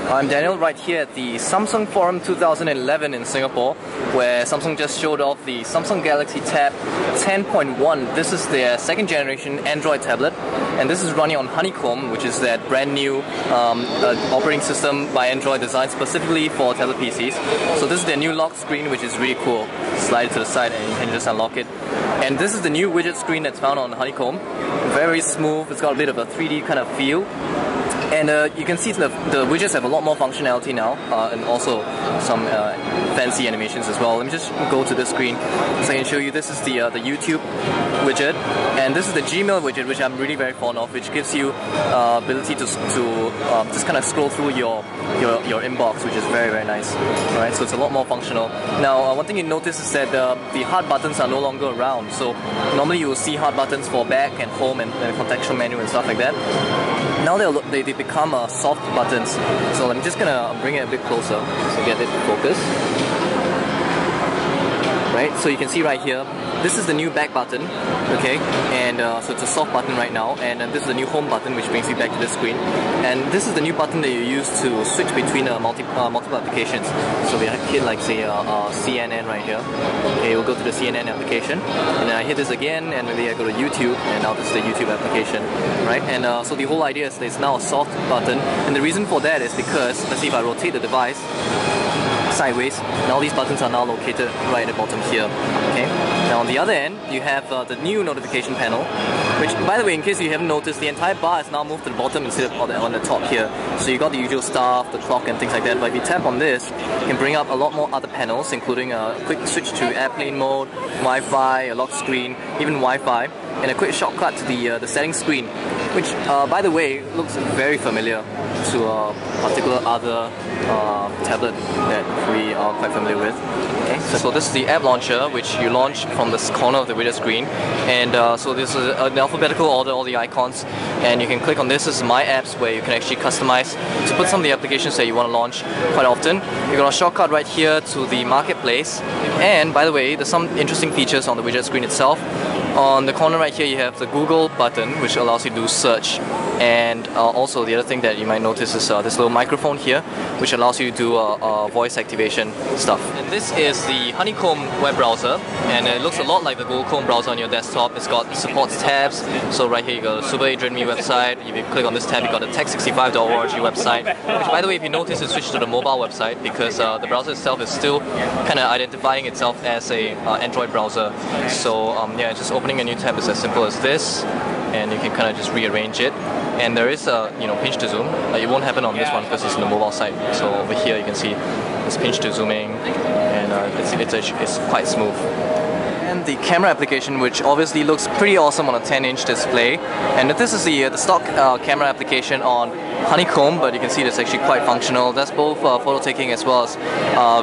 I'm Daniel, right here at the Samsung Forum 2011 in Singapore, where Samsung just showed off the Samsung Galaxy Tab 10.1. This is their second generation Android tablet, and this is running on Honeycomb, which is that brand new operating system by Android designed specifically for tablet PCs. So this is their new lock screen, which is really cool. Slide it to the side and you can just unlock it. And this is the new widget screen that's found on Honeycomb. Very smooth, it's got a bit of a 3D kind of feel. And you can see the widgets have a lot more functionality now, and also some fancy animations as well. Let me just go to this screen so I can show you. This is the YouTube widget, and this is the Gmail widget, which I'm really very fond of, which gives you ability to just kind of scroll through your inbox, which is very, very nice. Alright, so it's a lot more functional. Now, one thing you notice is that the hard buttons are no longer around. So normally you will see hard buttons for back and home and contextual menu and stuff like that. Now they become soft buttons. So I'm just gonna bring it a bit closer to get it focused. Right, so you can see right here, this is the new back button, okay, and so it's a soft button right now, and this is the new home button, which brings you back to this screen, and this is the new button that you use to switch between multiple applications. So we hit like say CNN right here. Okay, we'll go to the CNN application, and then I hit this again, and maybe I go to YouTube, and now this is the YouTube application, right? And so the whole idea is that it's now a soft button, and the reason for that is because, let's see if I rotate the device sideways, now these buttons are now located right at the bottom here. Okay. Now on the other end, you have the new notification panel, which, by the way, in case you haven't noticed, the entire bar is now moved to the bottom instead of on the top here. So you got the usual stuff, the clock and things like that. But if you tap on this, you can bring up a lot more other panels, including a quick switch to airplane mode, Wi-Fi, a lock screen, even Wi-Fi, and a quick shortcut to the settings screen, which, by the way, looks very familiar to a particular other tablet that we are quite familiar with. Okay. So this is the app launcher, which you launch from this corner of the widget screen, and so this is an alphabetical order, all the icons, and you can click on this. This is My Apps, where you can actually customize to put some of the applications that you want to launch quite often. You got a shortcut right here to the marketplace, and by the way, there's some interesting features on the widget screen itself. On the corner right here, you have the Google button, which allows you to do search, and also the other thing that you might notice is this little microphone here, which allows you to do voice activation stuff. And this is the Honeycomb web browser, and it looks a lot like the Google Chrome browser on your desktop. It's got supports tabs, so right here you got a Super Adrian.me website. If you click on this tab, you got a tech65.org website, which, by the way, if you notice, it switched to the mobile website because the browser itself is still kind of identifying itself as a Android browser. So yeah, just opening a new tab is as simple as this, and you can kind of just rearrange it. And there is a pinch to zoom. It won't happen on this one because it's on the mobile side. So over here you can see this pinch to zooming, and it's quite smooth. And the camera application, which obviously looks pretty awesome on a 10-inch display. And this is the stock camera application on Honeycomb, but you can see it's actually quite functional. That's both photo taking as well as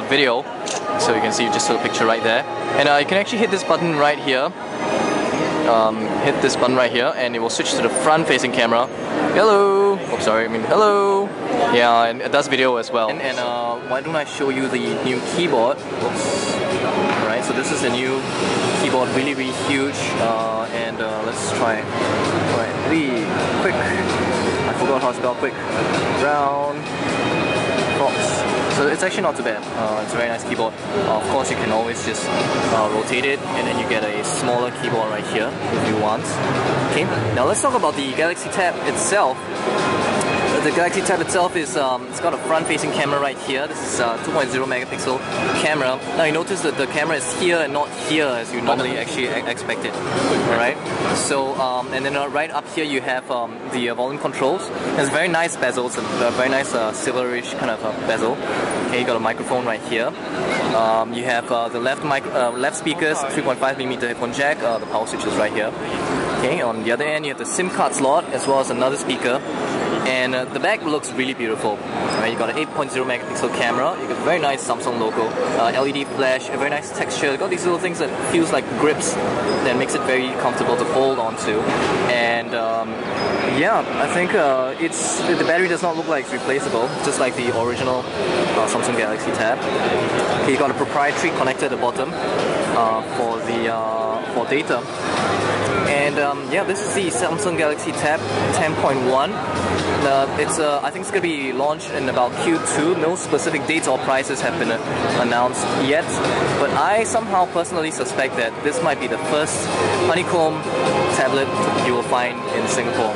video. So you can see just a picture right there. And you can actually hit this button right here. Hit this button right here, and it will switch to the front-facing camera. Hello! Oh, sorry, I mean hello! Yeah, and it does video as well. And why don't I show you the new keyboard? Oops. Alright, so this is the new keyboard, really, really huge. And let's try it. Alright, really quick. I forgot how to spell quick. Round. Box. So it's actually not too bad. It's a very nice keyboard. Of course, you can always just rotate it, and then you get a smaller keyboard right here if you want. Okay. Now let's talk about the Galaxy Tab itself. The Galaxy Tab itself is it's got a front-facing camera right here. This is a 2.0 megapixel camera. Now you notice that the camera is here and not here as you normally actually expect it. Alright. So and then right up here you have the volume controls. There's very nice bezel. It's a very nice silverish kind of bezel. Okay, you got a microphone right here. You have the left speakers, 3.5mm headphone jack. The power switch is right here. Okay, on the other end you have the SIM card slot as well as another speaker. And the back looks really beautiful. Right, you got an 8.0 megapixel camera. You got a very nice Samsung logo, LED flash, a very nice texture. You got these little things that feels like grips that makes it very comfortable to hold onto. And yeah, I think the battery does not look like it's replaceable, just like the original Samsung Galaxy Tab. Okay, you got a proprietary connector at the bottom for data. And yeah, this is the Samsung Galaxy Tab 10.1. I think it's going to be launched in about Q2. No specific dates or prices have been announced yet, but I somehow personally suspect that this might be the first Honeycomb tablet you will find in Singapore.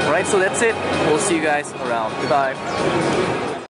Alright, so that's it. We'll see you guys around. Goodbye.